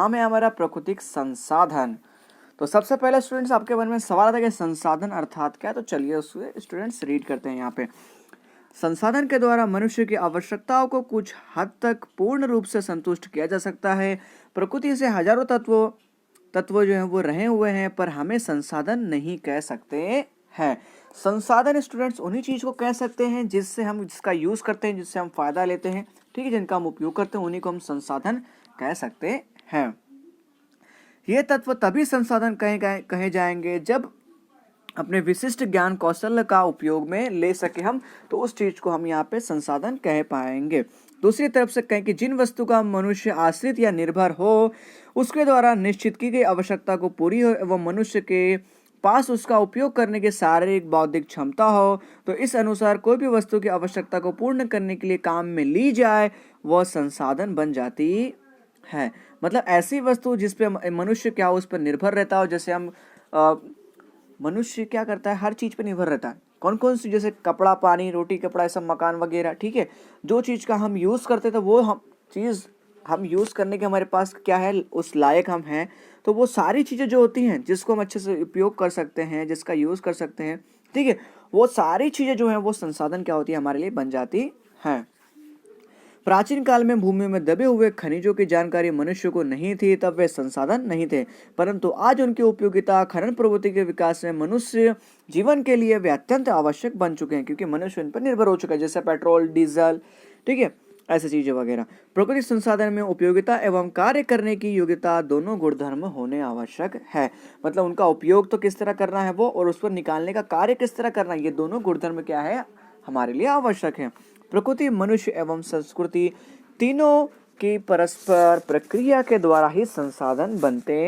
नाम है हमारा प्राकृतिक संसाधन। तो सबसे पहले स्टूडेंट्स आपके मन में सवाल आता है कि संसाधन अर्थात क्या है, तो चलिए उससे स्टूडेंट्स रीड करते हैं। यहाँ पे संसाधन के द्वारा मनुष्य की आवश्यकताओं को कुछ हद तक पूर्ण रूप से संतुष्ट किया जा सकता है। प्रकृति से हजारों तत्व जो हैं वो रहे हुए हैं, पर हमें संसाधन नहीं कह सकते हैं। संसाधन स्टूडेंट्स उन्हीं चीज को कह सकते हैं जिसका यूज करते हैं, जिससे हम फायदा लेते हैं, ठीक है, जिनका हम उपयोग करते हैं, उन्हीं को हम संसाधन कह सकते हैं। ये तत्व तभी संसाधन कहे जाएंगे जब अपने विशिष्ट ज्ञान कौशल का उपयोग में ले सके हम, तो उस चीज को हम यहाँ पे संसाधन कह पाएंगे। दूसरी तरफ से कहें कि जिन वस्तु का मनुष्य आश्रित या निर्भर हो, उसके द्वारा निश्चित की गई आवश्यकता को पूरी हो एवं मनुष्य के पास उसका उपयोग करने की शारीरिक बौद्धिक क्षमता हो, तो इस अनुसार कोई भी वस्तु की आवश्यकता को पूर्ण करने के लिए काम में ली जाए, वह संसाधन बन जाती है। मतलब ऐसी वस्तु जिस पे मनुष्य क्या उस पर निर्भर रहता हो। जैसे हम मनुष्य क्या करता है, हर चीज पे निर्भर रहता है। कौन कौन सी, जैसे कपड़ा, पानी, रोटी कपड़ा, ऐसा मकान वगैरह, ठीक है। जो चीज का हम यूज करते थे वो हम यूज करने के हमारे पास क्या है, उस लायक हम हैं, तो वो सारी चीजें जो होती हैं जिसको हम अच्छे से उपयोग कर सकते हैं, जिसका यूज कर सकते हैं, ठीक है, वो सारी चीजें जो हैं वो संसाधन क्या होती है, हमारे लिए बन जाती हैं। प्राचीन काल में भूमि में दबे हुए खनिजों की जानकारी मनुष्य को नहीं थी, तब वे संसाधन नहीं थे, परंतु आज उनकी उपयोगिता खनन प्रवृत्ति के विकास में मनुष्य जीवन के लिए वे अत्यंत आवश्यक बन चुके हैं, क्योंकि मनुष्य इन पर निर्भर हो चुका है, जैसे पेट्रोल, डीजल, ठीक है, ऐसी चीजें वगैरह। प्राकृतिक संसाधन में उपयोगिता एवं कार्य करने की योग्यता दोनों गुणधर्म होने आवश्यक है। मतलब उनका उपयोग तो किस तरह करना है वो, और उस पर निकालने का कार्य किस तरह करना है, ये दोनों गुणधर्म क्या है, हमारे लिए आवश्यक है। प्रकृति, मनुष्य एवं संस्कृति तीनों की परस्पर प्रक्रिया के द्वारा ही संसाधन बनते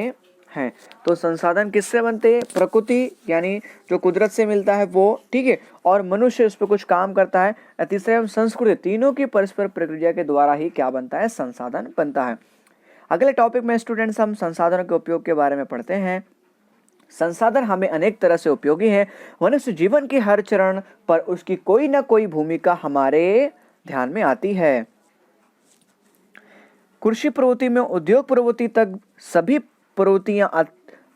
हैं। तो संसाधन किससे बनते हैं, प्रकृति यानी जो कुदरत से मिलता है वो, ठीक है, और मनुष्य उस पर कुछ काम करता है, तीसरे एवं संस्कृति, तीनों की परस्पर प्रक्रिया के द्वारा ही क्या बनता है, संसाधन बनता है। अगले टॉपिक में स्टूडेंट्स हम संसाधनों के उपयोग के बारे में पढ़ते हैं। संसाधन हमें अनेक तरह से उपयोगी है। मनुष्य जीवन के हर चरण पर उसकी कोई ना कोई भूमिका हमारे ध्यान में आती है। कृषि प्रवृत्ति में उद्योग प्रवृत्ति तक सभी प्रवृत्तियां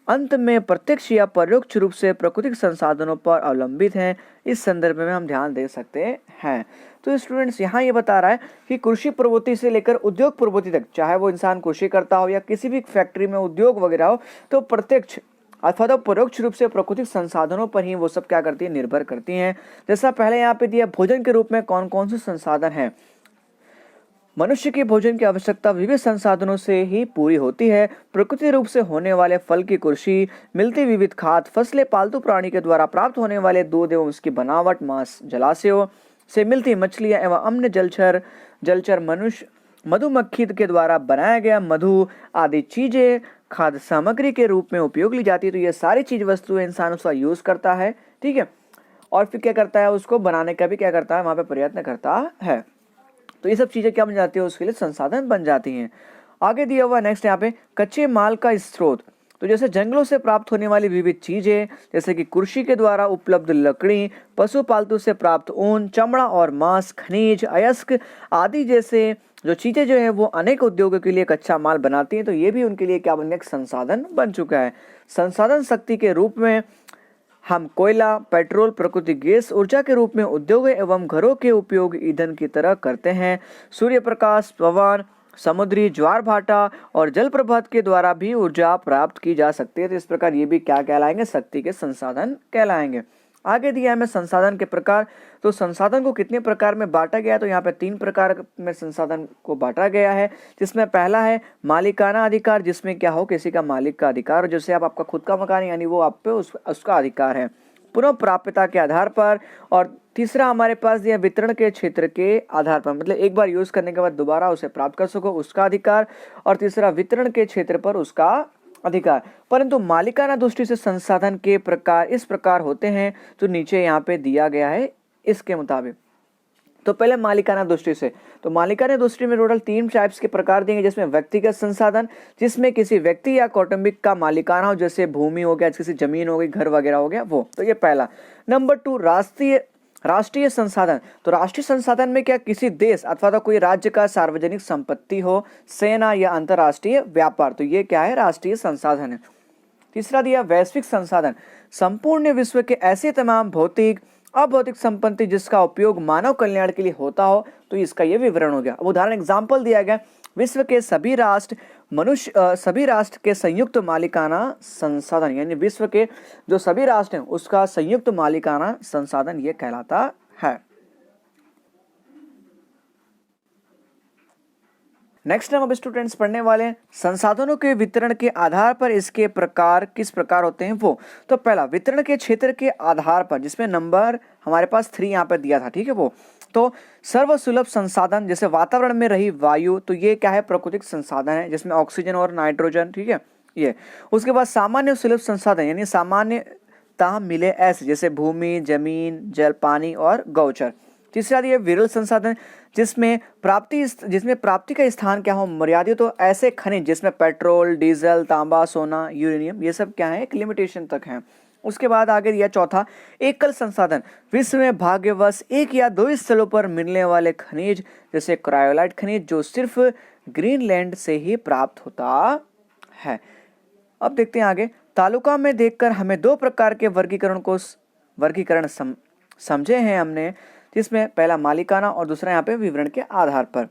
अंत में प्रत्यक्ष या परोक्ष रूप से प्राकृतिक संसाधनों पर अवलंबित हैं। इस संदर्भ में हम ध्यान दे सकते हैं। तो स्टूडेंट्स यहाँ ये बता रहा है कि कृषि प्रवृत्ति से लेकर उद्योग प्रवृत्ति तक, चाहे वो इंसान कृषि करता हो या किसी भी फैक्ट्री में उद्योग वगैरह हो, तो प्रत्यक्ष अथवा तो परोक्ष रूप से प्राकृतिक संसाधनों पर ही वो सब क्या करती है, निर्भर करती हैं। जैसा पहले यहाँ पे दिया, भोजन के रूप में कौन कौन से संसाधन हैं। मनुष्य की भोजन की आवश्यकता विविध संसाधनों से ही पूरी होती है। प्रकृति रूप से होने वाले फल की कृषि, मिलती विविध खाद्य फसलें, पालतू प्राणी के द्वारा प्राप्त होने वाले दूध एवं उसकी बनावट, मांस, जलाशयों से मिलती मछलियां एवं अन्य जलचर मनुष्य, मधुमक्खी के द्वारा बनाया गया मधु आदि चीजें खाद्य सामग्री के रूप में उपयोग ली जाती है। तो ये सारी चीज वस्तुएं इंसान उसका यूज करता है, ठीक है, और फिर क्या करता है, उसको बनाने का भी क्या करता है, वहां पे प्रयत्न करता है। तो ये सब चीजें क्या बन जाती है, उसके लिए संसाधन बन जाती हैं। आगे दिया हुआ नेक्स्ट यहाँ पे कच्चे माल का स्रोत। तो जैसे जंगलों से प्राप्त होने वाली विविध चीजें, जैसे कि कृषि के द्वारा उपलब्ध लकड़ी, पशु पालतू से प्राप्त ऊन, चमड़ा और मांस, खनिज, अयस्क आदि जैसे जो चीजें जो है वो अनेक उद्योगों के लिए कच्चा माल बनाती हैं। तो ये भी उनके लिए क्या बन गया, संसाधन बन चुका है। संसाधन शक्ति के रूप में हम कोयला, पेट्रोल, प्राकृतिक गैस ऊर्जा के रूप में उद्योग एवं घरों के उपयोग ईंधन की तरह करते हैं। सूर्य प्रकाश, पवन, समुद्री ज्वार भाटा और जलप्रपात के द्वारा भी ऊर्जा प्राप्त की जा सकती है। तो इस प्रकार ये भी क्या कहलाएंगे, शक्ति के संसाधन कहलाएंगे। आगे दिया है हमें संसाधन के प्रकार। तो संसाधन को कितने प्रकार में बांटा गया है, तो यहाँ पे 3 प्रकार में संसाधन को बांटा गया है, जिसमें पहला है मालिकाना अधिकार, जिसमें क्या हो, किसी का मालिक का अधिकार, जैसे आपका खुद का मकान यानी वो आप पे उसका अधिकार है, पुनः प्राप्यता के आधार पर। और तीसरा हमारे पास दिया वितरण के क्षेत्र के आधार पर, मतलब एक बार यूज करने के बाद दोबारा उसे प्राप्त कर सको, उसका अधिकार। और तीसरा वितरण के क्षेत्र पर उसका अधिकार। परंतु मालिकाना दृष्टि से संसाधन के प्रकार इस प्रकार होते हैं जो नीचे यहाँ पे दिया गया है इसके मुताबिक। तो पहले मालिकाना दृष्टि से, तो मालिकाना दृष्टि में टोटल 3 टाइप्स के प्रकार देंगे, जिसमें व्यक्तिगत संसाधन, जिसमें किसी व्यक्ति या कौटुंबिक का मालिकाना हो, जैसे भूमि हो गया, किसी जमीन हो गई, घर वगैरह हो गया वो, तो ये पहला। नंबर 2 राष्ट्रीय संसाधन, तो राष्ट्रीय संसाधन में क्या किसी देश अथवा तो कोई राज्य का सार्वजनिक संपत्ति हो, सेना या अंतरराष्ट्रीय व्यापार, तो ये क्या है, राष्ट्रीय संसाधन है। तीसरा दिया वैश्विक संसाधन, संपूर्ण विश्व के ऐसे तमाम भौतिक अभौतिक संपत्ति जिसका उपयोग मानव कल्याण के लिए होता हो, तो इसका ये विवरण हो गया। अब उदाहरण एग्जाम्पल दिया गया, विश्व के सभी राष्ट्र सभी राष्ट्र के संयुक्त मालिकाना संसाधन, यानी विश्व के जो सभी राष्ट्र हैं उसका संयुक्त मालिकाना संसाधन ये कहलाता है। नेक्स्ट हम अब स्टूडेंट्स पढ़ने वाले हैं संसाधनों के वितरण के आधार पर इसके प्रकार किस प्रकार होते हैं वो। तो पहला वितरण के क्षेत्र के आधार पर, जिसमें नंबर हमारे पास 3 यहाँ पर दिया था, ठीक है वो। तो सर्वसुलभ संसाधन जैसे वातावरण में रही वायु, तो ये क्या है, प्राकृतिक संसाधन है जिसमें ऑक्सीजन और नाइट्रोजन, ठीक है ये। उसके बाद सामान्य सुलभ संसाधन यानी सामान्यतः मिले ऐसे जैसे भूमि, जमीन, जल, पानी और गौचर। तीसरा दिया विरल संसाधन जिसमें प्राप्ति का स्थान क्या हो, मर्यादित, तो ऐसे खनिज जिसमें पेट्रोल, डीजल, तांबा, सोना, यूरेनियम, ये सब क्या है, एक लिमिटेशन तक है। उसके बाद आगे दिया चौथा एकल संसाधन, विश्व में भाग्यवश 1 या 2 स्थलों पर मिलने वाले खनिज जैसे क्रायोलाइट खनिज जो सिर्फ ग्रीनलैंड से ही प्राप्त होता है। अब देखते हैं आगे, तालुका में देखकर हमें 2 प्रकार के वर्गीकरण समझे हैं हमने, जिसमें पहला मालिकाना और दूसरा यहाँ पे विवरण के आधार पर।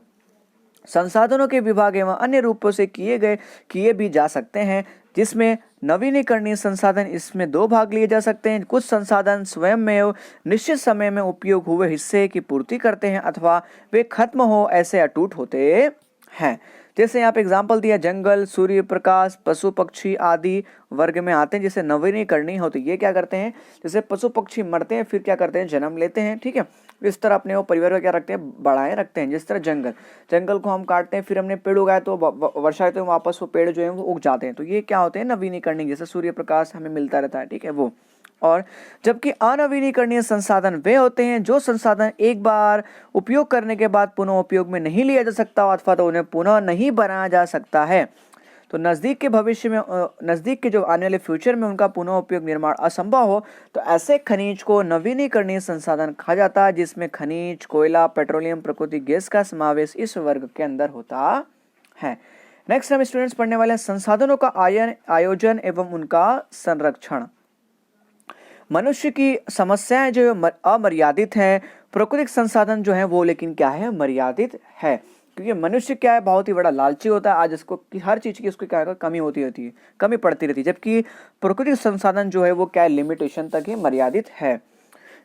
संसाधनों के विभाग एवं अन्य रूपों से किए भी जा सकते हैं, जिसमें नवीनीकरणीय संसाधन, इसमें 2 भाग लिए जा सकते हैं। कुछ संसाधन स्वयं में निश्चित समय में उपयोग हुए हिस्से की पूर्ति करते हैं अथवा वे खत्म हो ऐसे अटूट होते हैं। जैसे यहाँ पे एग्जाम्पल दिया, जंगल, सूर्य प्रकाश, पशु पक्षी आदि वर्ग में आते हैं। जैसे नवीनीकरणीय होते ये क्या करते हैं, जैसे पशु पक्षी मरते हैं फिर क्या करते हैं, जन्म लेते हैं, ठीक है। इस तरह अपने वो परिवार को क्या रखते हैं, बढ़ाए रखते हैं। जिस तरह जंगल को हम काटते हैं फिर हमने पेड़ उगाए तो वर्षा ऋतु में वापस वो पेड़ जो है वो उग जाते हैं, तो ये क्या होते हैं, नवीनीकरणीय। जैसे सूर्य प्रकाश हमें मिलता रहता है, ठीक है वो। और जबकि अनवीनीकरणीय संसाधन वे होते हैं जो संसाधन एक बार उपयोग करने के बाद पुनः उपयोग में नहीं लिया जा सकता अथवा तो उन्हें पुनः नहीं बनाया जा सकता है। तो नज़दीक के जो आने वाले फ्यूचर में उनका पुनः उपयोग निर्माण असंभव हो, तो ऐसे खनिज को नवीनीकरणीय संसाधन कहा जाता है, जिसमें खनिज, कोयला, पेट्रोलियम, प्राकृतिक गैस का समावेश इस वर्ग के अंदर होता है। नेक्स्ट हम स्टूडेंट्स पढ़ने वाले हैं संसाधनों का आयोजन एवं उनका संरक्षण। मनुष्य की समस्याएं जो अमर्यादित हैं, प्राकृतिक संसाधन जो है वो लेकिन क्या है, मर्यादित है। क्योंकि मनुष्य क्या है, बहुत ही बड़ा लालची होता है। आज इसको कि हर चीज की उसकी क्या कमी होती रहती है, कमी पड़ती रहती है, जबकि प्राकृतिक संसाधन जो है वो क्या है, लिमिटेशन तक ही मर्यादित है।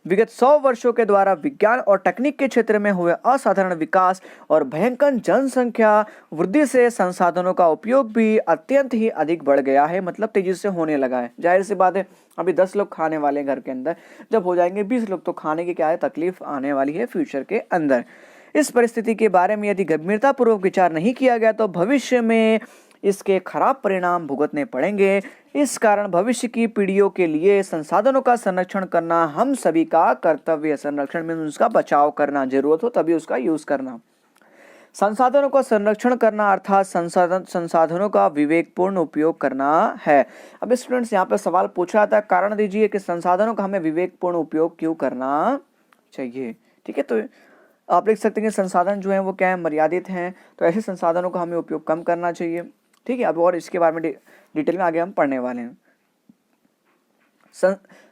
विगत 100 वर्षों के द्वारा विज्ञान और तकनीक के क्षेत्र में हुए असाधारण विकास और भयंकर जनसंख्या वृद्धि से संसाधनों का उपयोग भी अत्यंत ही अधिक बढ़ गया है, मतलब तेजी से होने लगा है। जाहिर सी बात है, अभी 10 लोग खाने वाले घर के अंदर, जब हो जाएंगे 20 लोग तो खाने की क्या है, तकलीफ आने वाली है फ्यूचर के अंदर। इस परिस्थिति के बारे में यदि गंभीरतापूर्वक विचार नहीं किया गया तो भविष्य में इसके खराब परिणाम भुगतने पड़ेंगे। इस कारण भविष्य की पीढ़ियों के लिए संसाधनों का संरक्षण करना हम सभी का कर्तव्य है। संरक्षण में उसका बचाव करना, जरूरत हो तभी उसका यूज करना। संसाधनों का संरक्षण करना अर्थात संसाधनों का विवेकपूर्ण उपयोग करना है। अब स्टूडेंट्स यहाँ पे सवाल पूछा था, कारण दीजिए कि संसाधनों का हमें विवेकपूर्ण उपयोग क्यों करना चाहिए, ठीक है। तो आप लिख सकते हैं कि संसाधन जो है वो क्या है, मर्यादित हैं, तो ऐसे संसाधनों का हमें उपयोग कम करना चाहिए, ठीक है। अब और इसके बारे में डिटेल में आगे हम पढ़ने वाले हैं।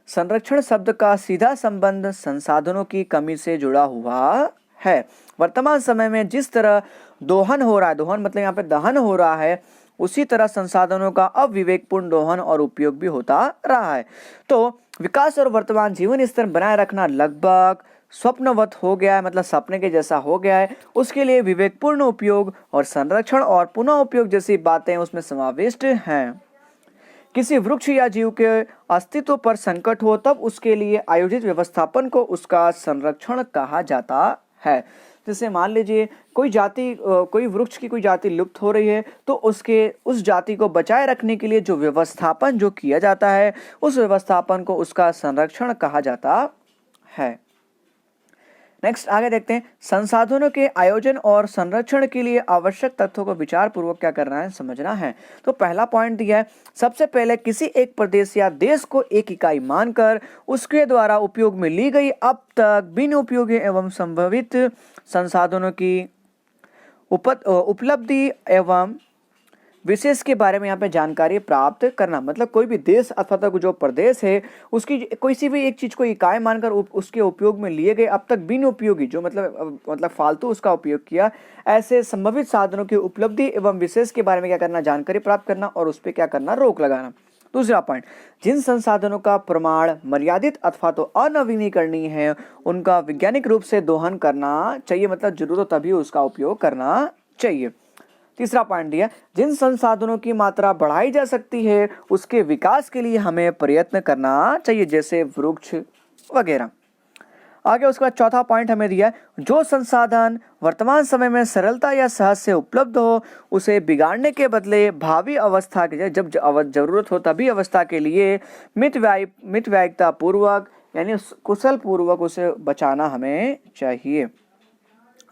संरक्षण शब्द का सीधा संबंध संसाधनों की कमी से जुड़ा हुआ है। वर्तमान समय में जिस तरह दोहन हो रहा है, दोहन मतलब यहाँ पे दहन हो रहा है, उसी तरह संसाधनों का अविवेकपूर्ण दोहन और उपयोग भी होता रहा है। तो विकास और वर्तमान जीवन स्तर बनाए रखना लगभग स्वप्नवत हो गया है, मतलब सपने के जैसा हो गया है। उसके लिए विवेकपूर्ण उपयोग और संरक्षण और पुनः उपयोग जैसी बातें उसमें समाविष्ट हैं। किसी वृक्ष या जीव के अस्तित्व पर संकट हो तब उसके लिए आयोजित व्यवस्थापन को उसका संरक्षण कहा जाता है। जैसे मान लीजिए कोई वृक्ष की कोई जाति लुप्त हो रही है, तो उस जाति को बचाए रखने के लिए जो व्यवस्थापन जो किया जाता है, उस व्यवस्थापन को उसका संरक्षण कहा जाता है। नेक्स्ट आगे देखते हैं, संसाधनों के आयोजन और संरक्षण के लिए आवश्यक तथ्यों को विचार पूर्वक क्या करना है, समझना है। तो पहला पॉइंट दिया है, सबसे पहले किसी एक प्रदेश या देश को एक इकाई मानकर उसके द्वारा उपयोग में ली गई अब तक बिन उपयोगी एवं संभावित संसाधनों की उपलब्धि एवं विशेष के बारे में यहाँ पे जानकारी प्राप्त करना। मतलब कोई भी देश अथवा तो जो प्रदेश है उसकी किसी भी एक चीज को इकाई मानकर उसके उपयोग में लिए गए अब तक बिन उपयोगी, जो मतलब फालतू उसका उपयोग किया, ऐसे संभावित साधनों की उपलब्धि एवं विशेष के बारे में क्या करना, जानकारी प्राप्त करना और उस पर क्या करना, रोक लगाना। दूसरा पॉइंट, जिन संसाधनों का प्रमाण मर्यादित अथवा तो अनवीनीकरणीय है उनका वैज्ञानिक रूप से दोहन करना चाहिए, मतलब जरूरत तभी उसका उपयोग करना चाहिए। तीसरा पॉइंट दिया, जिन संसाधनों की मात्रा बढ़ाई जा सकती है उसके विकास के लिए हमें प्रयत्न करना चाहिए, जैसे वृक्ष वगैरह। आगे उसके बाद चौथा पॉइंट हमें दिया, जो संसाधन वर्तमान समय में सरलता या सहज से उपलब्ध हो उसे बिगाड़ने के बदले भावी अवस्था के जब जरूरत हो तभी अवस्था के लिए मितव्ययिता पूर्वक यानी कुशल पूर्वक उसे बचाना हमें चाहिए।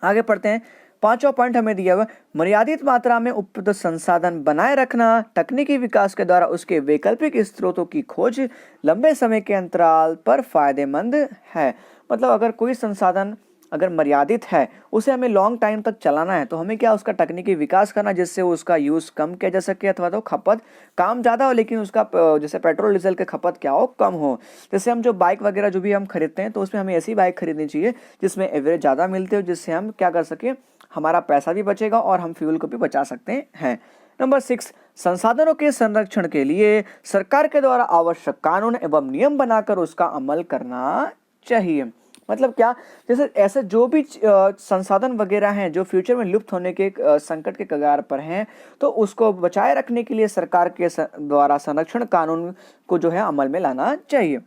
आगे पढ़ते हैं, पांचवा पॉइंट हमें दिया हुआ, मर्यादित मात्रा में उपलब्ध संसाधन बनाए रखना तकनीकी विकास के द्वारा उसके वैकल्पिक स्रोतों की खोज लंबे समय के अंतराल पर फायदेमंद है। मतलब अगर कोई संसाधन अगर मर्यादित है उसे हमें लॉन्ग टाइम तक चलाना है तो हमें क्या उसका तकनीकी विकास करना जिससे उसका यूज कम किया जा सके अथवा तो खपत काम ज़्यादा हो लेकिन उसका जैसे पेट्रोल डीजल के खपत क्या हो, कम हो। जैसे हम जो बाइक वगैरह जो भी हम खरीदते हैं तो उसमें हमें ऐसी बाइक खरीदनी चाहिए जिसमें एवरेज ज़्यादा मिलते हो, जिससे हम क्या कर सके, हमारा पैसा भी बचेगा और हम फ्यूल को भी बचा सकते हैं। नंबर 6, संसाधनों के संरक्षण के लिए सरकार के द्वारा आवश्यक कानून एवं नियम बनाकर उसका अमल करना चाहिए। मतलब क्या, जैसे ऐसे जो भी संसाधन वगैरह हैं जो फ्यूचर में लुप्त होने के संकट के कगार पर हैं तो उसको बचाए रखने के लिए सरकार के द्वारा संरक्षण कानून को जो है अमल में लाना चाहिए।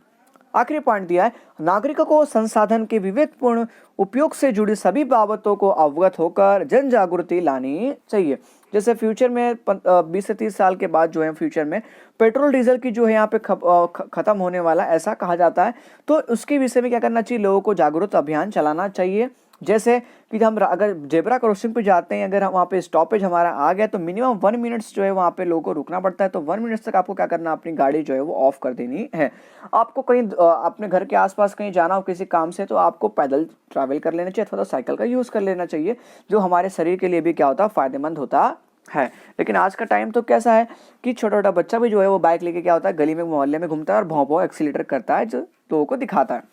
आखिरी पॉइंट दिया है, नागरिकों को संसाधन के विवेकपूर्ण उपयोग से जुड़ी सभी बाबतों को अवगत होकर जन जागृति लानी चाहिए। जैसे फ्यूचर में 20 से 30 साल के बाद जो है फ्यूचर में पेट्रोल डीजल की जो है यहाँ पे खत्म होने वाला ऐसा कहा जाता है, तो उसके विषय में क्या करना चाहिए, लोगों को जागरूक अभियान चलाना चाहिए। जैसे कि हम अगर जेब्रा क्रॉसिंग पे जाते हैं, अगर हम वहाँ पे स्टॉपेज हमारा आ गया तो मिनिमम 1 मिनट्स जो है वहाँ पे लोगों को रुकना पड़ता है, तो 1 मिनट्स तक आपको क्या करना, अपनी गाड़ी जो है वो ऑफ कर देनी है। आपको कहीं अपने घर के आसपास कहीं जाना हो किसी काम से तो आपको पैदल ट्रैवल कर लेना चाहिए अथवा तो साइकिल का यूज़ कर लेना चाहिए, जो हमारे शरीर के लिए भी क्या होता है, फायदेमंद होता है। लेकिन आज का टाइम तो कैसा है कि छोटा छोटा बच्चा भी जो है वो बाइक लेके क्या होता है, गली में मोहल्ले में घूमता है और भौं भौं एक्सीलेटर करता है, जो लोगों को दिखाता है।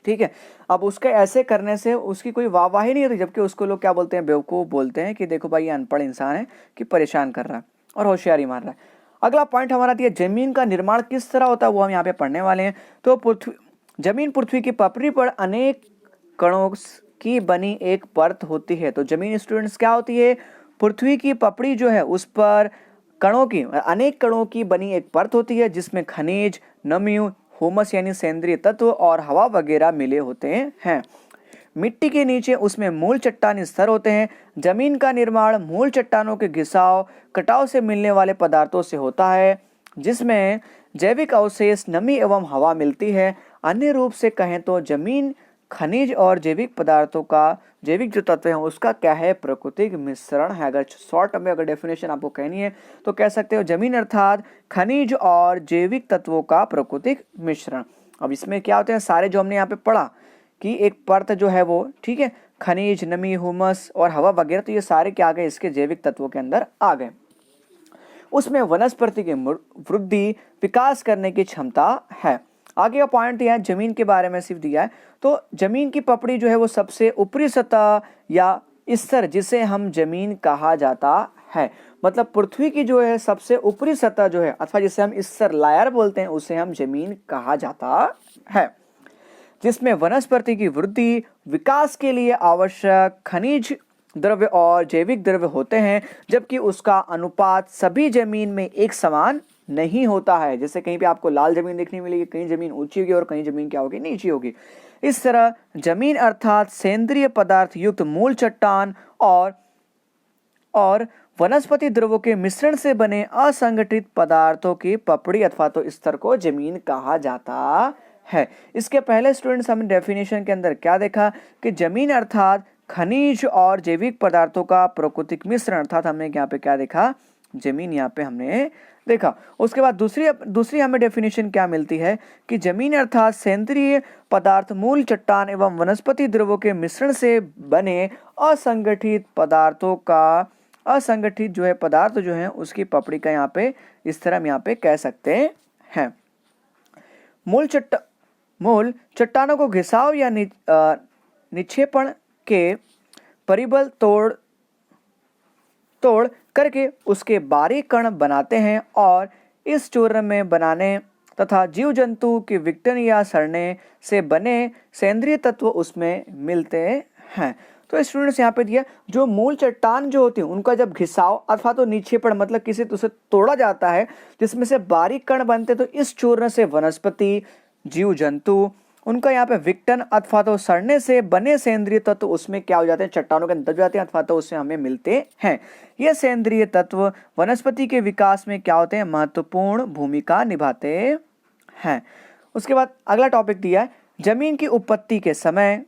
ठीक है, अब उसके ऐसे करने से उसकी कोई वाहवाही नहीं होती, जबकि उसको लोग क्या बोलते हैं, बेवकूफ़ बोलते हैं कि देखो भाई ये अनपढ़ इंसान है कि परेशान कर रहा है और होशियारी मार रहा है। अगला पॉइंट हमारा दिया, जमीन का निर्माण किस तरह होता है वो हम यहाँ पे पढ़ने वाले हैं। तो जमीन पृथ्वी की पपड़ी पर अनेक कणों की बनी एक परत होती है। तो जमीन स्टूडेंट्स क्या होती है, पृथ्वी की पपड़ी जो है उस पर अनेक कणों की बनी एक परत होती है जिसमें खनिज, नमी, ह्यूमस यानी सेंद्रीय तत्व और हवा वगैरह मिले होते हैं। मिट्टी के नीचे उसमें मूल चट्टानी स्तर होते हैं। जमीन का निर्माण मूल चट्टानों के घिसाव कटाव से मिलने वाले पदार्थों से होता है जिसमें जैविक अवशेष, नमी एवं हवा मिलती है। अन्य रूप से कहें तो जमीन खनिज और जैविक पदार्थों का, जैविक जो तत्व है उसका क्या है, प्राकृतिक मिश्रण है। अगर शॉर्ट में अगर डेफिनेशन आपको कहनी है तो कह सकते हो जमीन अर्थात खनिज और जैविक तत्वों का प्राकृतिक मिश्रण। अब इसमें क्या होते हैं, सारे जो हमने यहाँ पे पढ़ा कि एक परत जो है वो, ठीक है, खनिज, नमी, ह्यूमस और हवा वगैरह, तो ये सारे क्या आ गए, इसके जैविक तत्वों के अंदर आ गए। उसमें वनस्पति की वृद्धि विकास करने की क्षमता है। आगे का पॉइंट दिया है, जमीन के बारे में सिर्फ दिया है। तो जमीन की पपड़ी जो है वो सबसे ऊपरी सतह या स्तर जिसे हम जमीन कहा जाता है। मतलब पृथ्वी की जो है सबसे ऊपरी सतह जो है अथवा जिसे हम स्तर लायर बोलते हैं उसे हम जमीन कहा जाता है, जिसमें वनस्पति की वृद्धि विकास के लिए आवश्यक खनिज द्रव्य और जैविक द्रव्य होते हैं, जबकि उसका अनुपात सभी जमीन में एक समान नहीं होता है। जैसे कहीं पे आपको लाल जमीन देखने मिलेगी, कहीं जमीन ऊंची होगी और कहीं जमीन क्या होगी, नीची होगी। इस तरह जमीन अर्थात सेंद्रीय पदार्थ युक्त मूल चट्टान और वनस्पति द्रव्यों के मिश्रण से बने असंगठित पदार्थों की पपड़ी अथवा तो स्तर को जमीन कहा जाता है। इसके पहले स्टूडेंट्स हमने डेफिनेशन के अंदर क्या देखा कि जमीन अर्थात खनिज और जैविक पदार्थों का प्राकृतिक मिश्रण, अर्थात हमने यहाँ पे क्या देखा, जमीन यहाँ पे हमने देखा। उसके बाद दूसरी हमें डेफिनेशन क्या मिलती है कि जमीन अर्थात सेंद्रीय पदार्थ मूल चट्टान एवं वनस्पति द्रव्यों के मिश्रण से बने असंगठित पदार्थों का, असंगठित जो है पदार्थ जो है उसकी पपड़ी का यहाँ पे इस तरह हम यहाँ पे कह सकते हैं। मूल चट्टानों को घिसाव या निक्षेपण के परिबल तोड़ करके उसके बारीक कण बनाते हैं और इस चूर्ण में बनाने तथा जीव जंतु के विघटन या सड़ने से बने सेंद्रीय तत्व उसमें मिलते हैं। तो स्टूडेंट्स यहाँ पे दिया जो मूल चट्टान जो होती है उनका जब घिसाव अथवा तो निक्षेपण मतलब किसी उसे तोड़ा जाता है जिसमें से बारीक कण बनते, तो इस चूर्ण से वनस्पति जीव जंतु उनका यहाँ पे विघटन अथवा तो सड़ने से बने सेंद्रीय तत्व उसमें क्या हो जाते हैं, चट्टानों के अंदर जाते हैं अथवा तो उससे हमें मिलते हैं। ये सेंद्रीय तत्व वनस्पति के विकास में क्या होते हैं, महत्वपूर्ण भूमिका निभाते हैं। उसके बाद अगला टॉपिक दिया है जमीन की उत्पत्ति के समय,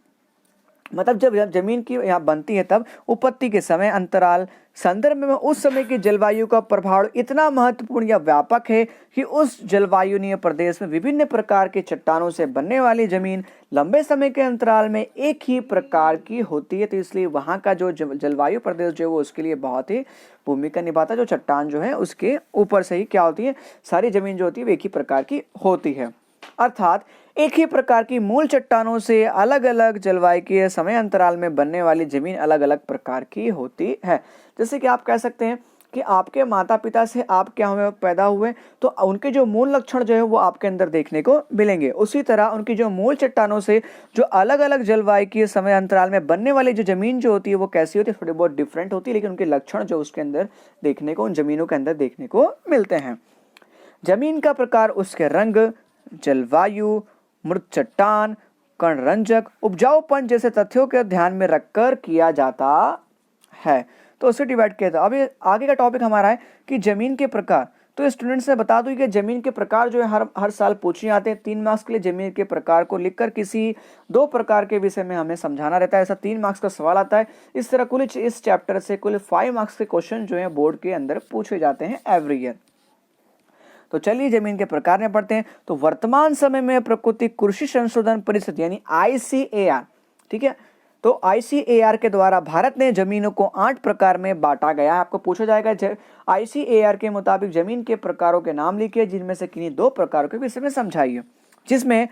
मतलब जब जमीन की यहाँ बनती है तब उत्पत्ति के समय अंतराल संदर्भ में उस समय की जलवायु का प्रभाव इतना महत्वपूर्ण या व्यापक है कि उस जलवायुनीय प्रदेश में विभिन्न प्रकार के चट्टानों से बनने वाली जमीन लंबे समय के अंतराल में एक ही प्रकार की होती है। तो इसलिए वहाँ का जो जलवायु प्रदेश जो है वो उसके लिए बहुत ही भूमिका निभाता है। जो चट्टान जो है उसके ऊपर से ही क्या होती है, सारी जमीन जो होती है वो एक ही प्रकार की होती है। अर्थात एक ही प्रकार की मूल चट्टानों से अलग अलग जलवायु के समय अंतराल में बनने वाली जमीन अलग अलग प्रकार की होती है। जैसे कि आप कह सकते हैं कि आपके माता पिता से आप क्या हुए, पैदा हुए, तो उनके जो मूल लक्षण जो है वो आपके अंदर देखने को मिलेंगे। उसी तरह उनकी जो मूल चट्टानों से जो अलग अलग जलवायु के समय अंतराल में बनने वाली जो जमीन जो होती है वो कैसी होती है, थोड़ी बहुत डिफरेंट होती है, लेकिन उनके लक्षण जो उसके अंदर देखने को, उन जमीनों के अंदर देखने को मिलते हैं। जमीन का प्रकार उसके रंग, जलवायु, मृत चट्टान, कण रंजक, उपजाऊपन जैसे तथ्यों के ध्यान में रखकर किया जाता है। तो उसे डिवाइड किया था। अभी आगे का टॉपिक हमारा है कि जमीन के प्रकार। तो स्टूडेंट्स से बता दूं कि जमीन के प्रकार जो है हर साल पूछे जाते हैं। 3 मार्क्स के लिए जमीन के प्रकार को लिखकर किसी 2 प्रकार के विषय में हमें समझाना रहता है। ऐसा 3 मार्क्स का सवाल आता है। इस तरह कुल इस चैप्टर से कुल 5 मार्क्स के क्वेश्चन जो है बोर्ड के अंदर पूछे जाते हैं एवरी ईयर। तो चलिए जमीन के प्रकार में पढ़ते हैं। तो वर्तमान समय में प्राकृतिक कृषि संशोधन परिषद यानी ICAR, ठीक है, तो ICAR के द्वारा भारत ने जमीनों को 8 प्रकार में बांटा गया है। आपको पूछा जाएगा ICAR के मुताबिक जमीन के प्रकारों के नाम लिखिए, जिनमें से किन्हीं 2 प्रकारों के विषय में समझाइए। जिसमें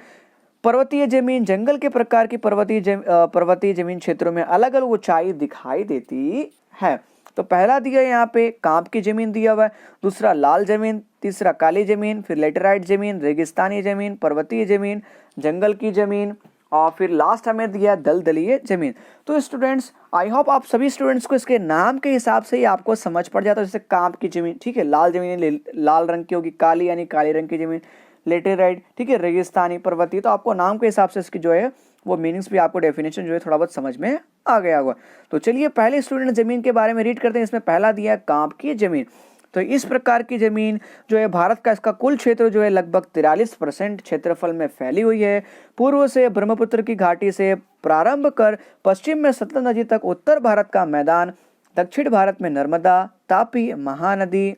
पर्वतीय जमीन, जंगल के प्रकार की पर्वतीय जमीन क्षेत्रों में अलग अलग ऊंचाई दिखाई देती है। तो पहला दिया यहाँ पे कांप की जमीन दिया हुआ है, दूसरा लाल जमीन, तीसरा काली जमीन, फिर लेटेराइट जमीन, रेगिस्तानी जमीन, पर्वतीय जमीन, जंगल की जमीन और फिर लास्ट हमें दिया दलदलीय जमीन। तो स्टूडेंट्स आई होप आप सभी स्टूडेंट्स को इसके नाम के हिसाब से ही आपको समझ पड़ जाता है। जैसे कांप की जमीन, ठीक है, लाल जमीन लाल रंग की होगी, काली यानी काले रंग की जमीन, लेटेराइट, ठीक है, रेगिस्तानी, पर्वतीय। तो आपको नाम के हिसाब से इसकी जो है वो मीनिंग्स भी आपको डेफिनेशन जो है थोड़ा बहुत समझ में आ गया होगा। तो चलिए पहले स्टूडेंट जमीन के बारे में रीड करते हैं। इसमें पहला दिया कांप की जमीन। तो इस प्रकार की जमीन जो है भारत का इसका कुल क्षेत्र जो है लगभग 43% क्षेत्रफल में फैली हुई है। पूर्व से ब्रह्मपुत्र की घाटी से प्रारंभ कर पश्चिम में सतलज नदी तक उत्तर भारत का मैदान, दक्षिण भारत में नर्मदा, तापी, महानदी,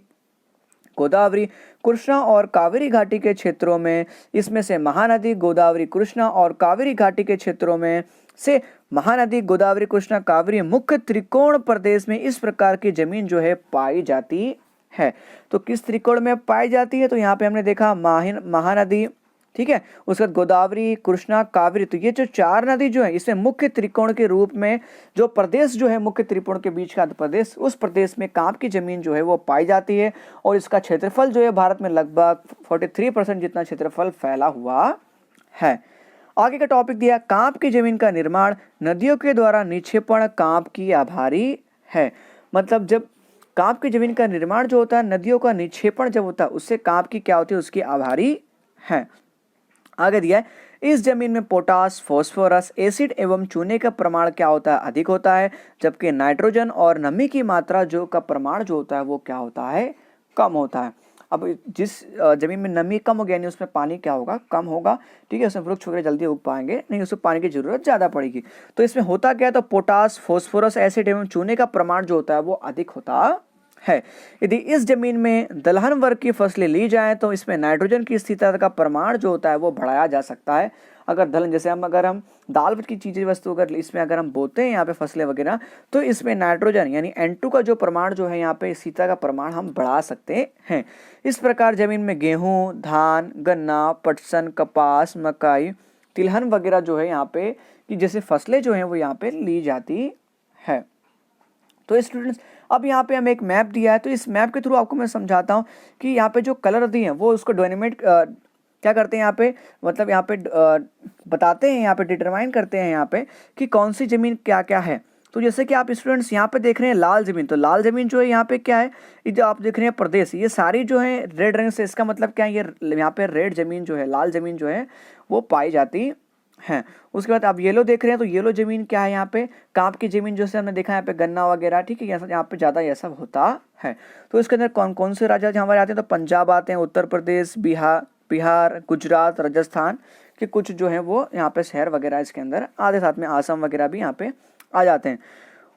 गोदावरी, कृष्णा और कावेरी घाटी के क्षेत्रों में, इसमें से महानदी, गोदावरी, कृष्णा और कावेरी घाटी के क्षेत्रों में से महानदी, गोदावरी, कृष्णा, कावेरी मुख्य त्रिकोण प्रदेश में इस प्रकार की जमीन जो है पाई जाती है। तो किस त्रिकोण में पाई जाती है, तो यहाँ पे हमने देखा महानदी, ठीक है, उसके बाद गोदावरी, कृष्णा, कावेरी। तो ये जो 4 नदी जो है इसमें मुख्य त्रिकोण के रूप में जो प्रदेश जो है मुख्य त्रिकोण के बीच का प्रदेश, उस प्रदेश में कांप की जमीन जो है वो पाई जाती है। और इसका क्षेत्रफल जो है भारत में लगभग 43% जितना क्षेत्रफल फैला हुआ है। आगे का टॉपिक दिया कांप की जमीन का निर्माण नदियों के द्वारा निक्षेपण कांप की आभारी है। मतलब जब कांप की जमीन का निर्माण जो होता है, नदियों का निक्षेपण जब होता है, उससे कांप की क्या होती है, उसकी आभारी है। आगे दिया है इस जमीन में पोटास, फास्फोरस, एसिड एवं चूने का प्रमाण क्या होता है, अधिक होता है, जबकि नाइट्रोजन और नमी की मात्रा जो का प्रमाण जो होता है वो क्या होता है, कम होता है। अब जिस जमीन में नमी कम होगी यानी उसमें पानी क्या होगा, कम होगा, ठीक है, उसमें वृक्ष वगैरह जल्दी उग पाएंगे नहीं, उसमें पानी की जरूरत ज़्यादा पड़ेगी। तो इसमें होता क्या है, तो पोटास, फॉस्फोरस, एसिड एवं चूने का प्रमाण जो होता है वो अधिक होता है। यदि इस जमीन में दलहन वर्ग की फसलें ली जाएं तो इसमें नाइट्रोजन की स्थिरता का प्रमाण जो होता है वो बढ़ाया जा सकता है। अगर दलहन जैसे अगर हम दाल की चीज़ें वस्तु अगर इसमें अगर हम बोते हैं यहाँ पे फसलें वगैरह, तो इसमें नाइट्रोजन यानी N2 का जो प्रमाण जो है यहाँ पे स्थिरता का प्रमाण हम बढ़ा सकते हैं। इस प्रकार जमीन में गेहूँ, धान, गन्ना, पटसन, कपास, मकई, तिलहन वगैरह जो है यहाँ पे कि जैसे फसलें जो हैं वो यहाँ पे ली जाती है। तो स्टूडेंट्स अब यहाँ पे हमें एक मैप दिया है, तो इस मैप के थ्रू आपको मैं समझाता हूँ कि यहाँ पे जो कलर दिए हैं वो उसको डोनेमेट क्या करते हैं यहाँ पे, मतलब यहाँ पे बताते हैं, यहाँ पे डिटरमाइन करते हैं यहाँ पे कि कौन सी ज़मीन क्या क्या है। तो जैसे कि आप स्टूडेंट्स यहाँ पे देख रहे हैं लाल ज़मीन, तो लाल ज़मीन जो है यहाँ पे क्या है, ये जो आप देख रहे हैं प्रदेश, ये सारी जो है रेड रंग से, इसका मतलब क्या है, ये यहाँ पे रेड ज़मीन जो है, लाल ज़मीन जो है वो पाई जाती हैं। उसके बाद आप येलो देख रहे हैं, तो येलो जमीन क्या है, यहाँ पे कांप की जमीन जैसे हमने देखा यहाँ पे गन्ना वगैरह, ठीक है, यहाँ पे ज़्यादा ये सब होता है। तो इसके अंदर कौन कौन से राज्य हमारे आते हैं, तो पंजाब आते हैं, उत्तर प्रदेश, बिहार, गुजरात, राजस्थान के कुछ जो है वो यहाँ पे शहर वगैरह इसके अंदर आधे, साथ में आसम वगैरह भी यहाँ पे आ जाते हैं।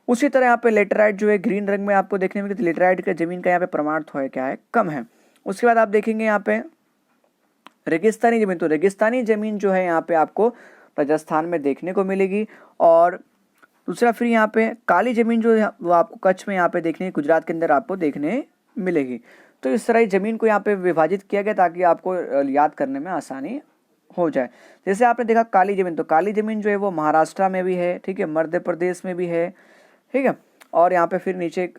उसी तरह यहाँ पे लेटराइट जो है ग्रीन रंग में आपको देखने में, लेटराइट का जमीन का यहाँ पे प्रमाण थोड़ा क्या है, कम है। उसके बाद आप देखेंगे यहाँ पे रेगिस्तानी जमीन, तो रेगिस्तानी जमीन जो है यहाँ पे आपको राजस्थान में देखने को मिलेगी। और दूसरा फिर यहाँ पे काली जमीन जो है वो आपको कच्छ में यहाँ पे देखने, गुजरात के अंदर आपको देखने मिलेगी। तो इस तरह जमीन को यहाँ पे विभाजित किया गया ताकि आपको याद करने में आसानी हो जाए। जैसे आपने देखा काली जमीन, तो काली जमीन जो है वो महाराष्ट्र में भी है, ठीक है, मध्य प्रदेश में भी है, ठीक है, और यहाँ पे फिर नीचे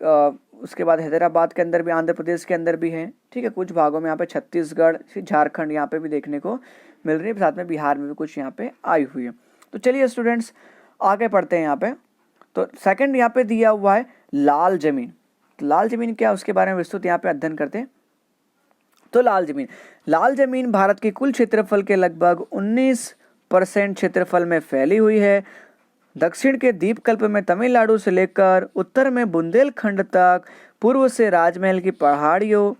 उसके बाद हैदराबाद के अंदर भी, आंध्र प्रदेश के अंदर भी है, ठीक है, कुछ भागों में यहाँ पे छत्तीसगढ़, झारखंड यहाँ पे भी देखने को मिल रही है, साथ में बिहार में भी कुछ यहाँ पे आई हुई है। तो चलिए स्टूडेंट्स आगे पढ़ते हैं यहाँ पे। तो सेकंड यहाँ पे दिया हुआ है लाल जमीन। तो लाल जमीन क्या है उसके बारे में विस्तृत यहाँ पे अध्ययन करते हैं। तो लाल जमीन भारत के कुल क्षेत्रफल के लगभग 19% क्षेत्रफल में फैली हुई है। दक्षिण के द्वीपकल्प में तमिलनाडु से लेकर उत्तर में बुंदेलखंड तक, पूर्व से राजमहल की पहाड़ियों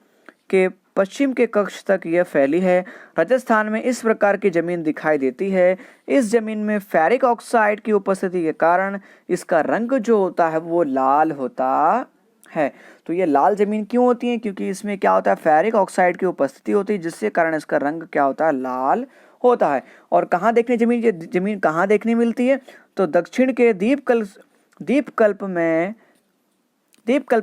के पश्चिम के कक्ष तक यह फैली है। राजस्थान में इस प्रकार की जमीन दिखाई देती है। इस जमीन में फेरिक ऑक्साइड की उपस्थिति के कारण इसका रंग जो होता है वो लाल होता है। तो ये लाल जमीन क्यों होती है, क्योंकि इसमें क्या होता है, फेरिक ऑक्साइड की उपस्थिति होती है, जिससे कारण इसका रंग क्या होता है, लाल होता है। और कहाँ देखने जमीन कहाँ देखने मिलती है, तो दक्षिण के द्वीपकल्प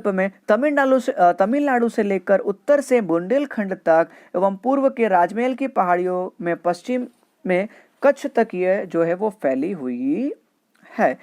में तमिलनाडु से लेकर उत्तर से बुंदेलखंड तक एवं पूर्व के राजमहल की पहाड़ियों में पश्चिम में कच्छ तक यह जो है वो फैली हुई है।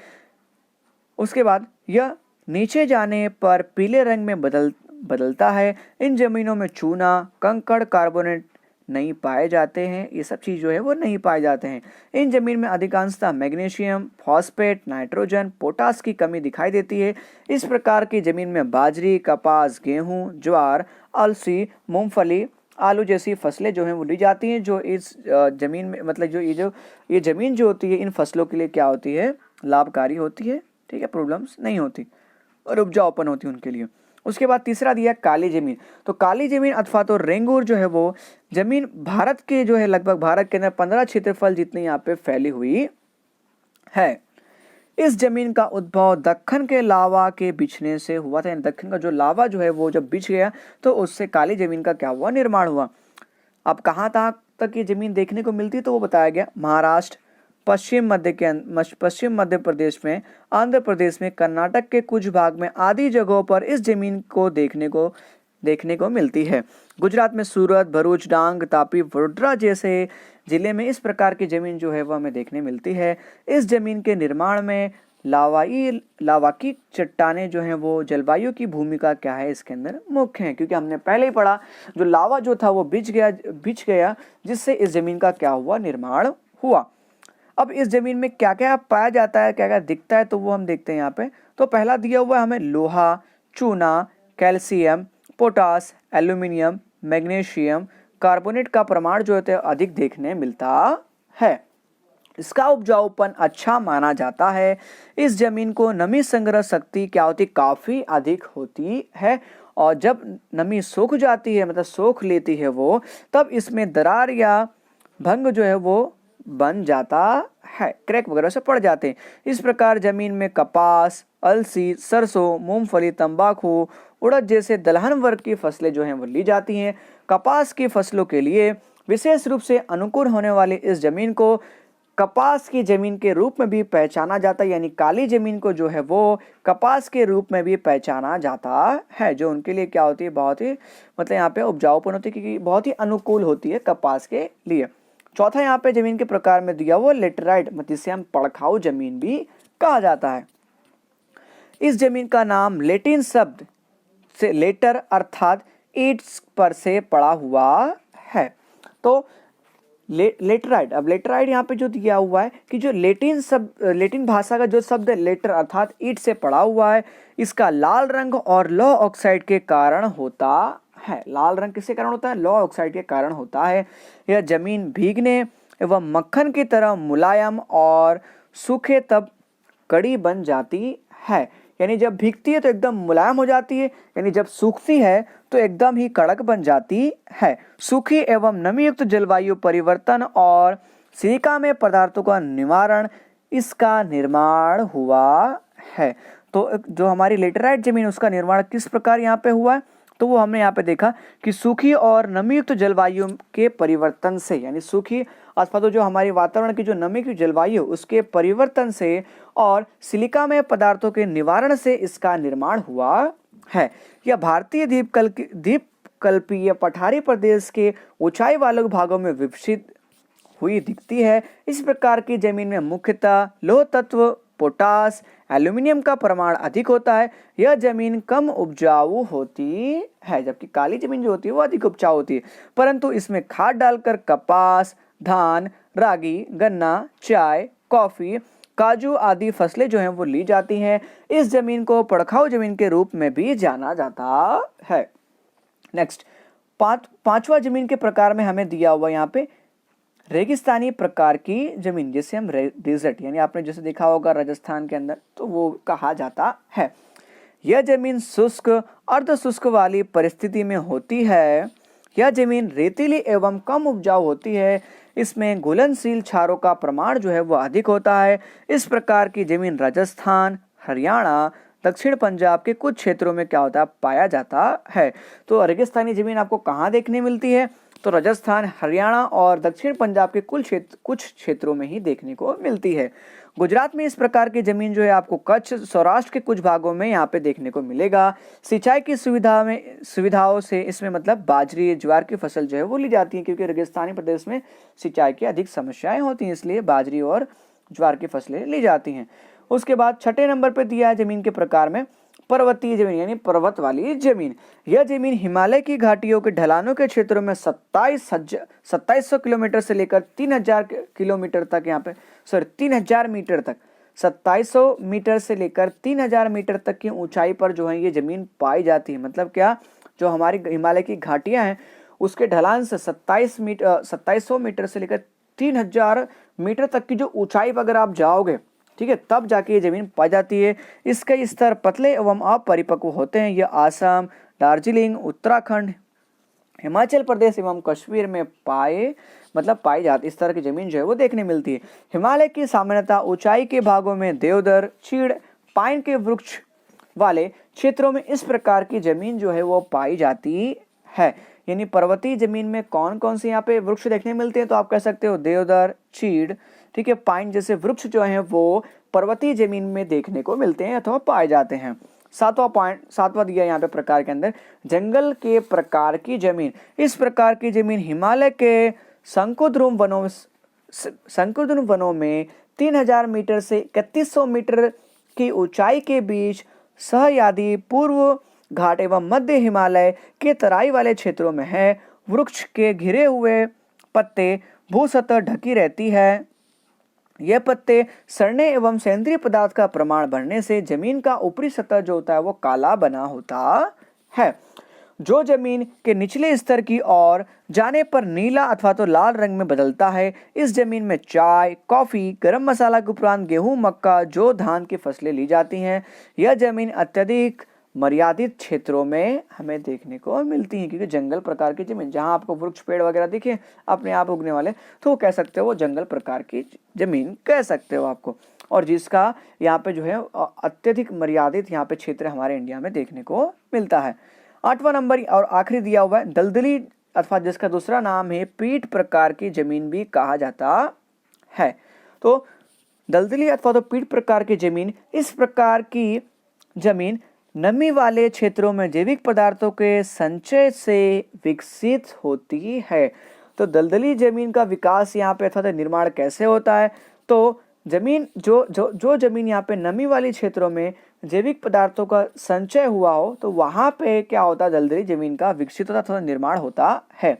उसके बाद यह नीचे जाने पर पीले रंग में बदलता है। इन जमीनों में चूना, कंकड़, कार्बोनेट नहीं पाए जाते हैं, ये सब चीज़ जो है वो नहीं पाए जाते हैं। इन जमीन में अधिकांशतः मैग्नीशियम, फॉस्फेट, नाइट्रोजन, पोटास की कमी दिखाई देती है। इस प्रकार की जमीन में बाजरी, कपास, गेहूं, ज्वार, अलसी, मूंगफली, आलू जैसी फसलें जो हैं वो ली जाती हैं, जो इस जमीन में मतलब ये जमीन जो होती है इन फसलों के लिए क्या होती है, लाभकारी होती है, ठीक है, प्रॉब्लम्स नहीं होती और उपजाऊपन होती है उनके लिए। उसके बाद तीसरा दिया काली जमीन। तो काली जमीन अथवा तो रेंगूर जो है वो जमीन भारत के जो है लगभग भारत के अंदर 15 क्षेत्रफल जितनी यहाँ पे फैली हुई है। इस जमीन का उद्भव दक्कन के लावा के बिछने से हुआ था। दक्कन का जो लावा जो है वो जब बिछ गया तो उससे काली जमीन का क्या हुआ, निर्माण हुआ। अब कहाँ तक ये जमीन देखने को मिलती है, तो वो बताया गया महाराष्ट्र, पश्चिम मध्य प्रदेश में, आंध्र प्रदेश में, कर्नाटक के कुछ भाग में आदि जगहों पर इस जमीन को देखने को मिलती है। गुजरात में सूरत, भरूच, डांग, तापी, वडोदरा जैसे जिले में इस प्रकार की जमीन जो है वह हमें देखने मिलती है। इस जमीन के निर्माण में लावा की चट्टानें जो हैं वो जलवायु की भूमिका क्या है इसके अंदर मुख्य है, क्योंकि हमने पहले ही पढ़ा जो लावा जो था वो बिछ गया जिससे इस जमीन का क्या हुआ, निर्माण हुआ। अब इस जमीन में क्या क्या पाया जाता है, क्या क्या दिखता है, तो वो हम देखते हैं यहाँ पे। तो पहला दिया हुआ है हमें लोहा, चूना, calcium, potash, aluminium, magnesium, carbonate का प्रमाण जो है अधिक देखने मिलता है। इसका उपजाऊपन अच्छा माना जाता है। इस जमीन को नमी संग्रह शक्ति क्या होती, काफी अधिक होती है। और जब नमी सूख जाती है मतलब सोख लेती है वो, तब इसमें दरार या भंग जो है वो बन जाता है, क्रैक वगैरह से पड़ जाते हैं। इस प्रकार जमीन में कपास, अलसी, सरसों, मूंगफली, तंबाकू, उड़द जैसे दलहन वर्ग की फसलें जो हैं वो ली जाती हैं। कपास की फसलों के लिए विशेष रूप से अनुकूल होने वाली इस जमीन को कपास की जमीन के रूप में भी पहचाना जाता है, यानी काली जमीन को जो है वो कपास के रूप में भी पहचाना जाता है, जो उनके लिए क्या होती है, बहुत ही मतलब यहाँ पे उपजाऊपन होती है, क्योंकि बहुत ही अनुकूल होती है कपास के लिए। चौथा यहाँ पे जमीन के प्रकार में दिया हुआ लेटराइट, मतलब जिसे हम पड़खाऊ जमीन भी कहा जाता है। इस जमीन का नाम लेटिन शब्द से लेटर अर्थात ईंट पर से पड़ा हुआ है। तो लेटराइट, अब लेटराइट यहाँ पे जो दिया हुआ है कि जो लेटिन भाषा का जो शब्द लेटर अर्थात ईंट से पड़ा हुआ है, इसका लाल रंग और लौह ऑक्साइड के कारण होता है। लाल रंग किसके कारण होता है? लौह ऑक्साइड के कारण होता है। यह जमीन भीगने एवं मक्खन की तरह मुलायम और सूखे तब कड़ी बन जाती है, यानी जब भीगती है तो एकदम मुलायम हो जाती है, यानी जब सूखती है तो एकदम ही कड़क बन जाती है। सूखी एवं नमीयुक्त जलवायु परिवर्तन और सिलिका में पदार्थों का निवारण, इसका निर्माण हुआ है। तो जो हमारी लेटराइट जमीन उसका निर्माण किस प्रकार यहाँ पे हुआ है, तो वो हमने यहाँ पे देखा कि सूखी और नमीयुक्त जलवायु के परिवर्तन से, यानी सूखी अथवा तो जो हमारी वातावरण की जो नमी की जलवायु उसके परिवर्तन से और सिलिका में पदार्थों के निवारण से इसका निर्माण हुआ है। यह भारतीय द्वीपकल्पीय पठारी प्रदेश के ऊंचाई वाले भागों में विकसित हुई दिखती है। इस प्रकार की जमीन में मुख्यतः लौह तत्व, पोटास, एल्यूमिनियम का प्रमाण अधिक होता है। यह जमीन कम उपजाऊ होती है, जबकि काली जमीन जो होती है वो अधिक उपजाऊ होती है, परंतु इसमें खाद डालकर कपास, धान, रागी, गन्ना, चाय, कॉफी, काजू आदि फसलें जो हैं वो ली जाती हैं। इस जमीन को पड़खाऊ जमीन के रूप में भी जाना जाता है। नेक्स्ट, पांचवा जमीन के प्रकार में हमें दिया हुआ यहाँ पे रेगिस्तानी प्रकार की जमीन, जिसे हम डेजर्ट, यानी आपने जैसे देखा होगा राजस्थान के अंदर, तो वो कहा जाता है। यह जमीन शुष्क, अर्ध शुष्क वाली परिस्थिति में होती है। यह जमीन रेतीली एवं कम उपजाऊ होती है। इसमें घुलनशील क्षारों का प्रमाण जो है वो अधिक होता है। इस प्रकार की जमीन राजस्थान, हरियाणा, दक्षिण पंजाब के कुछ क्षेत्रों में क्या होता है, पाया जाता है। तो रेगिस्तानी जमीन आपको कहाँ देखने मिलती है, तो राजस्थान, हरियाणा और दक्षिण पंजाब के कुछ क्षेत्रों में ही देखने को मिलती है। गुजरात में इस प्रकार की जमीन जो है आपको कच्छ, सौराष्ट्र के कुछ भागों में यहाँ पे देखने को मिलेगा। सिंचाई की सुविधाओं से इसमें मतलब बाजरी, ज्वार की फसल जो है वो ली जाती है, क्योंकि रेगिस्तानी प्रदेश में सिंचाई की अधिक समस्याएं होती हैं, इसलिए बाजरी और ज्वार की फसलें ली जाती हैं। उसके बाद छठे नंबर पर दिया है जमीन के प्रकार में पर्वतीय जमीन, यानी पर्वत वाली जमीन। यह जमीन हिमालय की घाटियों के ढलानों के क्षेत्रों में 2700 किलोमीटर से लेकर 3000 किलोमीटर तक, यहाँ पे 3000 मीटर तक, 2700 मीटर से लेकर 3000 मीटर तक की ऊंचाई पर जो है ये जमीन पाई जाती है। मतलब क्या, जो हमारी हिमालय की घाटियां हैं उसके ढलान से 2700 मीटर से लेकर 3000 मीटर तक की जो ऊंचाई पर अगर आप जाओगे, ठीक है, तब जाके ये जमीन पाई जाती है। इसके स्तर पतले एवं अपरिपक्व होते हैं। यह असम, दार्जिलिंग, उत्तराखंड, हिमाचल प्रदेश एवं कश्मीर में पाई जाती, इस तरह की जमीन जो है वो देखने मिलती है। हिमालय की सामान्यतः ऊंचाई के भागों में देवदार, चीड़, पाइन के वृक्ष वाले क्षेत्रों में इस प्रकार की जमीन जो है वो पाई जाती है। यानी पर्वतीय जमीन में कौन कौन से यहाँ पे वृक्ष देखने मिलते हैं, तो आप कह सकते हो देवदार, चीड़, ठीक है, पाइन जैसे वृक्ष जो हैं वो पर्वतीय जमीन में देखने को मिलते हैं अथवा पाए जाते हैं। सातवां दिया यहाँ पे प्रकार के अंदर जंगल के प्रकार की जमीन। इस प्रकार की जमीन हिमालय के शंकुद्रुम वनों में 3000 मीटर से 3100 मीटर की ऊंचाई के बीच सह्याद्री, पूर्व घाट एवं मध्य हिमालय के तराई वाले क्षेत्रों में है। वृक्ष के घिरे हुए पत्ते भूसतह ढकी रहती है। यह पत्ते सड़ने एवं सेंद्रीय पदार्थ का प्रमाण बढ़ने से जमीन का ऊपरी सतह जो होता है वो काला बना होता है, जो जमीन के निचले स्तर की ओर जाने पर नीला अथवा तो लाल रंग में बदलता है। इस जमीन में चाय, कॉफी, गरम मसाला के उपरांत गेहूं, मक्का, जौ, धान की फसलें ली जाती हैं। यह जमीन अत्यधिक मर्यादित क्षेत्रों में हमें देखने को मिलती हैं, क्योंकि जंगल प्रकार की जमीन, जहाँ आपको वृक्ष पेड़ वगैरह दिखे अपने आप उगने वाले, तो वो कह सकते हो वो जंगल प्रकार की जमीन कह सकते हो आपको, और जिसका यहाँ पे जो है अत्यधिक मर्यादित यहाँ पे क्षेत्र हमारे इंडिया में देखने को मिलता है। 8वां नंबर और आखिरी दिया हुआ है दलदली अथवा जिसका दूसरा नाम है पीठ प्रकार की जमीन भी कहा जाता है। तो दलदली अथवा तो पीठ प्रकार की जमीन, इस प्रकार की जमीन नमी वाले क्षेत्रों में जैविक पदार्थों के संचय से विकसित होती है। तो दलदली जमीन का विकास यहाँ पे अथवा निर्माण कैसे होता है, तो जमीन जो जमीन यहाँ पे नमी वाली क्षेत्रों में जैविक पदार्थों का संचय हुआ हो, तो वहां पे क्या होता है, दलदली जमीन का विकसित होता अथवा निर्माण होता है।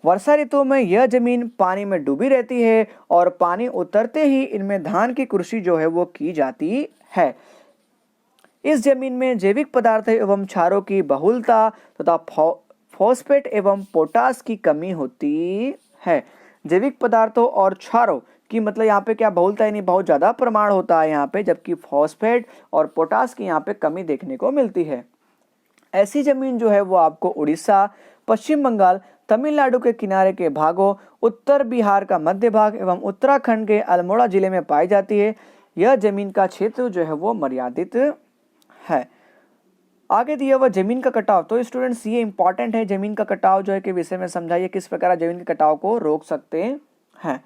वर्षा ऋतु में यह जमीन पानी में डूबी रहती है और पानी उतरते ही इनमें धान की कृषि जो है वो की जाती है। इस जमीन में जैविक पदार्थ एवं क्षारों की बहुलता तथा फॉस्फेट एवं पोटास की कमी होती है। जैविक पदार्थों और क्षारों की मतलब यहाँ पे क्या बहुलता यानी बहुत ज़्यादा प्रमाण होता है यहाँ पे, जबकि फॉस्फेट और पोटास की यहाँ पे कमी देखने को मिलती है। ऐसी जमीन जो है वो आपको उड़ीसा, पश्चिम बंगाल, तमिलनाडु के किनारे के भागों, उत्तर बिहार का मध्य भाग एवं उत्तराखंड के अल्मोड़ा जिले में पाई जाती है। यह जमीन का क्षेत्र जो है वो मर्यादित है। आगे दिया हुआ जमीन का कटाव, तो स्टूडेंट्स ये इंपॉर्टेंट है, जमीन का कटाव जो है के विषय में समझाइए किस प्रकार जमीन के कटाव को रोक सकते हैं।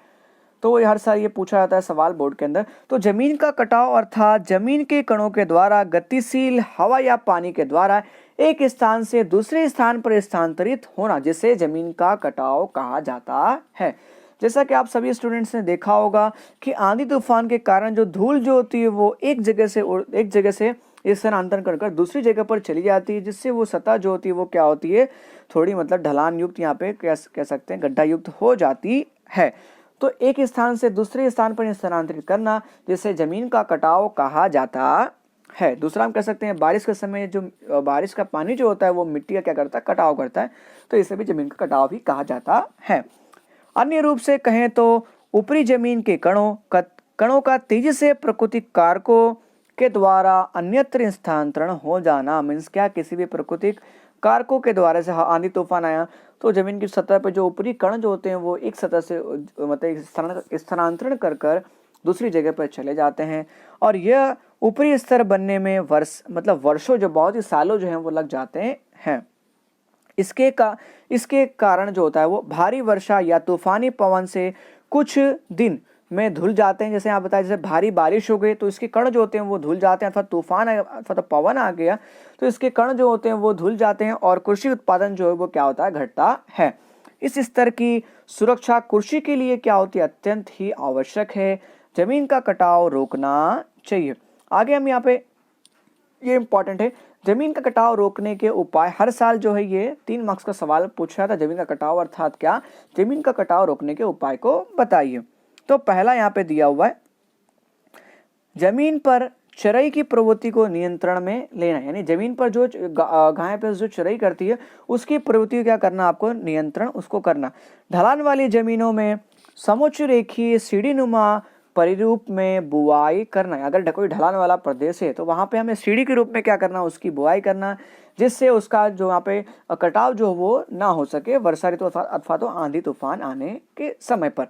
तो हर साल ये पूछा जाता है सवाल बोर्ड के अंदर। तो जमीन का कटाव अर्थात जमीन के कणों के द्वारा गतिशील हवा या पानी के द्वारा एक स्थान से दूसरे स्थान पर स्थानांतरित होना, जिसे जमीन का कटाव कहा जाता है। जैसा कि आप सभी स्टूडेंट्स ने देखा होगा कि आंधी तूफान के कारण जो धूल जो होती है वो एक जगह से स्थानांतरण कर दूसरी जगह पर चली जाती है, जिससे वो सतह जो होती है वो क्या होती है, थोड़ी मतलब ढलान युक्त, यहाँ पे कह सकते हैं गड्ढा युक्त हो जाती है। तो एक स्थान से दूसरे स्थान पर स्थानांतरित करना, जिसे जमीन का कटाव कहा जाता है। दूसरा हम कह सकते हैं बारिश के समय जो बारिश का पानी जो होता है वो मिट्टी का क्या करता है, कटाव करता है, तो इसे भी जमीन का कटाव भी कहा जाता है। अन्य रूप से कहें तो ऊपरी जमीन के कणों का तेजी से प्राकृतिक कारकों के द्वारा अन्यत्र स्थानांतरण हो जाना, मीन्स क्या, किसी भी प्राकृतिक कारकों के द्वारा, से आंधी तूफान आया तो जमीन की सतह पर जो ऊपरी कण जो होते हैं वो एक सतह से मतलब स्थानांतरण कर दूसरी जगह पर चले जाते हैं, और यह ऊपरी स्तर बनने में वर्षों जो बहुत ही सालों जो हैं वो लग जाते हैं। इसके कारण जो होता है वो भारी वर्षा या तूफानी पवन से कुछ दिन में धुल जाते हैं। जैसे आप बताया, जैसे भारी बारिश हो गई तो इसके कण जो होते हैं वो धुल जाते हैं, अथवा तूफान अथवा तो पवन आ गया तो इसके कण जो होते हैं वो धुल जाते हैं, और कृषि उत्पादन जो है वो क्या होता है, घटता है। इस स्तर की सुरक्षा कृषि के लिए क्या होती है, अत्यंत ही आवश्यक है। जमीन का कटाव रोकना चाहिए। आगे हम यहाँ पे, ये इंपॉर्टेंट है, जमीन का कटाव रोकने के उपाय। हर साल जो है ये 3 मार्क्स का सवाल पूछा था, जमीन का कटाव अर्थात क्या, जमीन का कटाव रोकने के उपाय को बताइए। तो पहला यहाँ पे दिया हुआ है, जमीन पर चराई की प्रवृत्ति को नियंत्रण में लेना, यानी जमीन पर जो गाय भैंस जो चराई करती है उसकी प्रवृत्ति को क्या करना, आपको नियंत्रण उसको करना। ढलान वाली जमीनों में समुच्च रेखीय सीढ़ी नुमा परिरूप में बुआई करना। अगर कोई ढलान वाला प्रदेश है तो वहां पे हमें सीढ़ी के रूप में क्या करना, उसकी बुआई करना, जिससे उसका जो यहाँ पे कटाव जो वो ना हो सके वर्षा ऋतु अथवा तो आंधी तूफान आने के समय पर।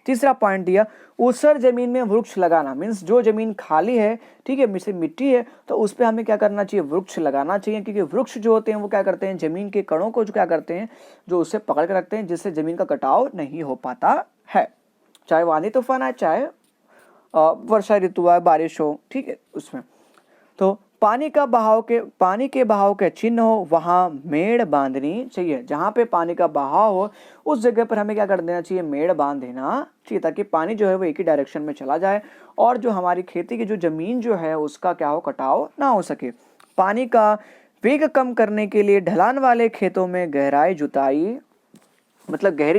तीसरा पॉइंट दिया, ऊसर जमीन में वृक्ष लगाना, मीन्स जो जमीन खाली है, ठीक है, मिट्टी है, तो उस पर हमें क्या करना चाहिए, वृक्ष लगाना चाहिए, क्योंकि वृक्ष जो होते हैं वो क्या करते हैं, जमीन के कणों को जो क्या करते हैं, जो उससे पकड़ के रखते हैं, जिससे जमीन का कटाव नहीं हो पाता है, चाहे वो आंधी तूफान आए, चाहे वर्षा ऋतु आए, बारिश हो, ठीक है उसमें। तो पानी के बहाव के चिन्ह हो वहां मेड़ बांधनी चाहिए। जहां पे पानी का बहाव हो उस जगह पर हमें क्या कर देना चाहिए, मेड़ बांध देना चाहिए, ताकि पानी जो है वो एक ही डायरेक्शन में चला जाए और जो हमारी खेती की जो जमीन जो है उसका क्या हो, कटाव ना हो सके। पानी का वेग कम करने के लिए ढलान वाले खेतों में गहरी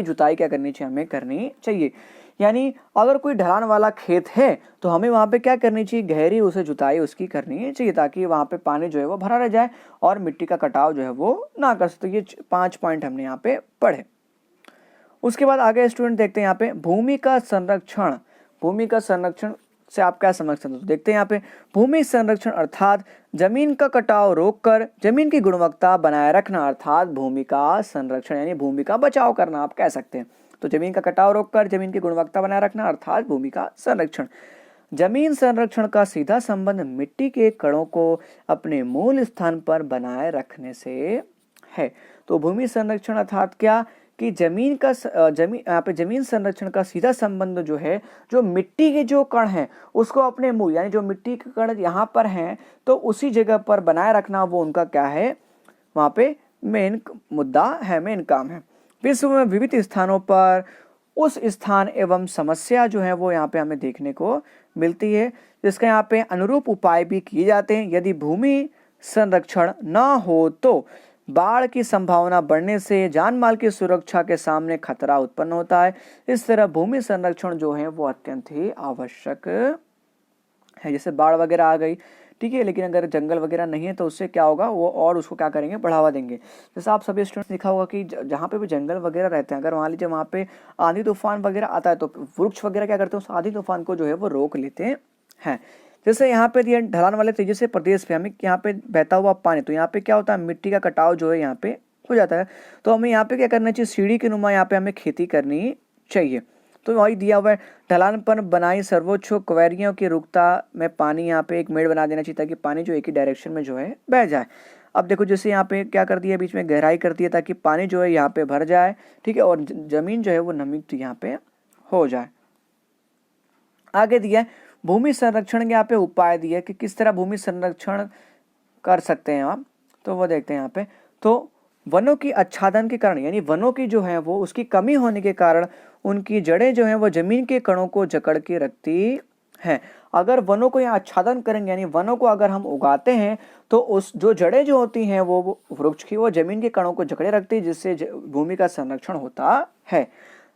जुताई क्या करनी चाहिए, हमें करनी चाहिए। यानी अगर कोई ढलान वाला खेत है तो हमें वहाँ पे क्या करनी चाहिए, गहरी उसे जुताई उसकी करनी चाहिए, ताकि वहाँ पे पानी जो है वो भरा रह जाए और मिट्टी का कटाव जो है वो ना कर सकते। ये 5 पॉइंट हमने यहाँ पे पढ़े। उसके बाद आगे स्टूडेंट देखते हैं यहाँ पे भूमि का संरक्षण से आप क्या समझ सकते हो? तो देखते हैं यहाँ पे, भूमि संरक्षण अर्थात जमीन का कटाव रोककर जमीन की गुणवत्ता बनाए रखना, अर्थात भूमि का संरक्षण यानी भूमि का बचाव करना आप कह सकते हैं। तो जमीन का कटाव रोककर जमीन की गुणवत्ता बनाए रखना अर्थात भूमि का संरक्षण। जमीन संरक्षण का सीधा संबंध मिट्टी के कणों को अपने मूल स्थान पर बनाए रखने से है। तो भूमि संरक्षण अर्थात क्या कि जमीन यहाँ पे जमीन संरक्षण का सीधा संबंध जो है, जो मिट्टी के जो कण हैं उसको अपने मूल यानी जो मिट्टी के कण यहाँ पर हैं तो उसी जगह पर बनाए रखना, वो उनका क्या है, वहाँ पे मेन मुद्दा है, मेन काम है। विश्व में विविध स्थानों पर उस स्थान एवं समस्या जो है वो यहाँ पे हमें देखने को मिलती है, जिसका यहाँ पे अनुरूप उपाय भी किए जाते हैं। यदि भूमि संरक्षण न हो तो बाढ़ की संभावना बढ़ने से जान माल की सुरक्षा के सामने खतरा उत्पन्न होता है। इस तरह भूमि संरक्षण जो है वो अत्यंत ही आवश्यक है। जैसे बाढ़ वगैरह आ गई, ठीक है, लेकिन अगर जंगल वगैरह नहीं है तो उससे क्या होगा, वो और उसको क्या करेंगे, बढ़ावा देंगे। जैसे आप सभी स्टूडेंट्स देखा होगा कि जहाँ पे भी जंगल वगैरह रहते हैं, अगर मान लीजिए वहाँ पे आंधी तूफान वगैरह आता है तो वृक्ष वगैरह क्या करते हैं, उस आंधी तूफान को जो है वो रोक लेते हैं। जैसे यहाँ पे दिया ढलान वाले तेजी से प्रदेश पे हमें यहाँ पे बहता हुआ पानी, तो यहाँ पे क्या होता है, मिट्टी का कटाव जो है यहाँ पे हो जाता है। तो हमें यहाँ पे क्या करना चाहिए, सीढ़ी के नुमा यहाँ पे हमें खेती करनी चाहिए। तो वही दिया हुआ है, ढलान पर बनाई सर्वोच्च क्वेरियों की रुकता में पानी यहाँ पे एक मेड़ बना देना चाहिए ताकि पानी जो एक ही डायरेक्शन में जो है बह जाए। अब देखो जैसे यहाँ पे क्या कर दिया, बीच में गहराई कर दिया ताकि पानी जो है यहाँ पे भर जाए, ठीक है, और जमीन जो है वो नमी यहाँ पे हो जाए। आगे दिया है भूमि संरक्षण के यहाँ पे उपाय दिया कि किस तरह भूमि संरक्षण कर सकते हैं आप, तो वो देखते हैं यहाँ पे। तो वनों की आच्छादन के कारण यानी वनों की जो है वो उसकी कमी होने के कारण उनकी जड़ें जो हैं वो जमीन के कणों को जकड़ के रखती हैं। अगर वनों को यहाँ आच्छादन करेंगे यानी वनों को अगर हम उगाते हैं तो उस जो जड़ें जो होती हैं वो वृक्ष की वो जमीन के कणों को जकड़े रखती है, जिससे भूमि का संरक्षण होता है।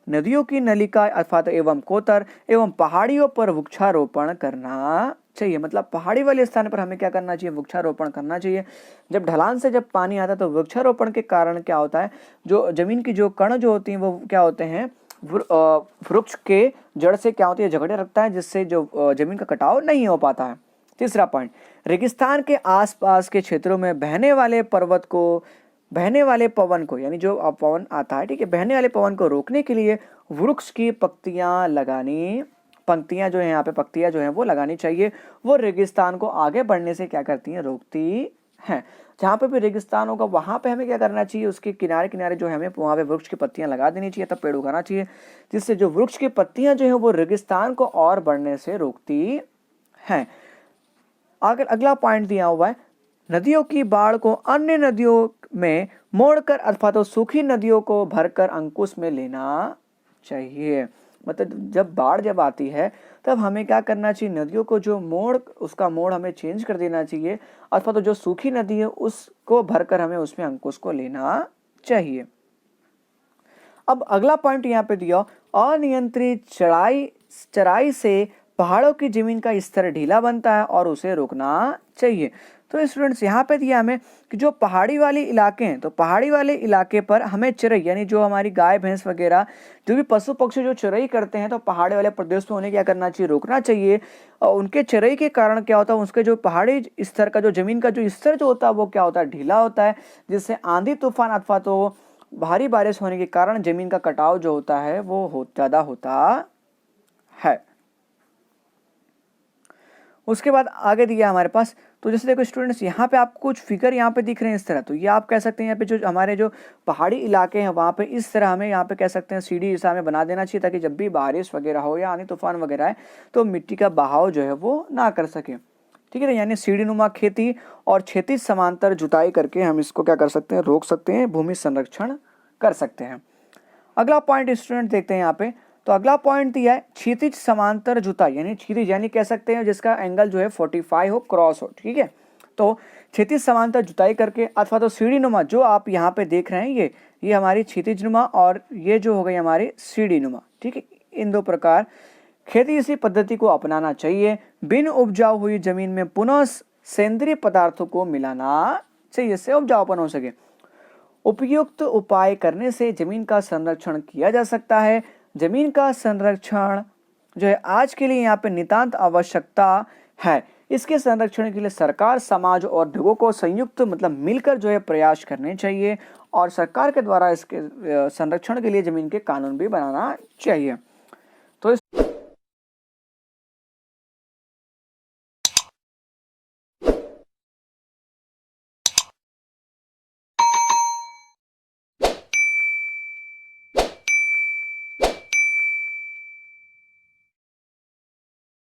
नदियों की नलिका अर्थात एवं कोतर एवं पहाड़ियों पर वृक्षारोपण करना चाहिए। मतलब पहाड़ी वाले स्थान पर हमें क्या करना चाहिए, वृक्षारोपण करना चाहिए। जब ढलान से जब पानी आता है तो वृक्षारोपण के कारण क्या होता है, जो जमीन की जो कण जो होती हैं वो क्या होते हैं, वृक्ष के जड़ से क्या होती है, जकड़े रखता है, जिससे जो जमीन का कटाव नहीं हो पाता है। तीसरा पॉइंट, रेगिस्तान के आसपास के क्षेत्रों में बहने वाले पवन को यानी जो पवन आता है, ठीक है, बहने वाले पवन को रोकने के लिए वृक्ष की पंक्तियां जो है यहाँ पे पत्तियां जो है वो लगानी चाहिए। वो रेगिस्तान को आगे बढ़ने से क्या करती हैं, रोकती हैं। जहाँ पे भी रेगिस्तान होगा वहां पे हमें क्या करना चाहिए, उसके किनारे किनारे जो है हमें वहां पे वृक्ष की पत्तियां लगा देनी चाहिए, तब पेड़ उगाना चाहिए, जिससे जो वृक्ष की पत्तियां जो है वो रेगिस्तान को और बढ़ने से रोकती हैं। अगला पॉइंट दिया हुआ है, नदियों की बाढ़ को अन्य नदियों में मोड़कर अथवा तो सूखी नदियों को भरकर अंकुश में लेना चाहिए। मतलब जब बाढ़ जब आती है तब हमें क्या करना चाहिए, नदियों को जो उसका मोड़ हमें चेंज कर देना चाहिए, अथवा तो जो सूखी नदी है उसको भरकर हमें उसमें अंकुश को लेना चाहिए। अब अगला पॉइंट यहाँ पे दिया, अनियंत्रित चराई से पहाड़ों की जमीन का स्तर ढीला बनता है और उसे रोकना चाहिए। तो स्टूडेंट्स यहाँ पे दिया हमें कि जो पहाड़ी वाले इलाके हैं, तो पहाड़ी वाले इलाके पर हमें चराई यानी जो हमारी गाय भैंस वगैरह जो भी पशु पक्षी जो चराई करते हैं, तो पहाड़ी वाले प्रदेश में उन्हें क्या करना चाहिए, रोकना चाहिए। और उनके चराई के कारण क्या होता है, उसके जो पहाड़ी स्तर का जो जमीन का जो स्तर जो होता है वो क्या होता है, ढीला होता है, जिससे आंधी तूफान अथवा तो भारी बारिश होने के कारण जमीन का कटाव जो होता है वो ज़्यादा होता है। उसके बाद आगे दिया हमारे पास, तो जैसे देखो स्टूडेंट्स यहाँ पे आपको कुछ फिगर यहाँ पे दिख रहे हैं इस तरह, तो ये आप कह सकते हैं यहाँ पे जो हमारे जो पहाड़ी इलाके हैं वहाँ पे इस तरह हमें यहाँ पे कह सकते हैं सीढ़ी जैसा हमें बना देना चाहिए, ताकि जब भी बारिश वगैरह हो या आंधी तूफान वगैरह है तो मिट्टी का बहाव जो है वो ना कर सके, ठीक है। यानी सीढ़ी नुमा खेती और क्षैतिज समांतर जुताई करके हम इसको क्या कर सकते हैं, रोक सकते हैं, भूमि संरक्षण कर सकते हैं। अगला पॉइंट स्टूडेंट देखते हैं यहाँ पे, तो अगला पॉइंट दिया है क्षैतिज समांतर जुताई, यानी क्षैतिज यानी कह सकते हैं जिसका एंगल जो है 45 हो, क्रॉस हो, ठीक है। तो क्षैतिज समांतर जुताई करके अथवा तो सीढ़ी नुमा जो आप यहाँ पे देख रहे हैं ये हमारी क्षैतिज नुमा और ये जो हो गई हमारी सीढ़ी नुमा, ठीक है। इन दो प्रकार खेती इसी पद्धति को अपनाना चाहिए। बिन उपजाऊ हुई जमीन में पुनः सेंद्रीय पदार्थों को मिलाना चाहिए, जिससे उपजाऊपन हो सके। उपयुक्त उपाय करने से जमीन का संरक्षण किया जा सकता है। जमीन का संरक्षण जो है आज के लिए यहाँ पे नितांत आवश्यकता है। इसके संरक्षण के लिए सरकार, समाज और उद्योगों को संयुक्त मतलब मिलकर जो है प्रयास करने चाहिए और सरकार के द्वारा इसके संरक्षण के लिए जमीन के कानून भी बनाना चाहिए।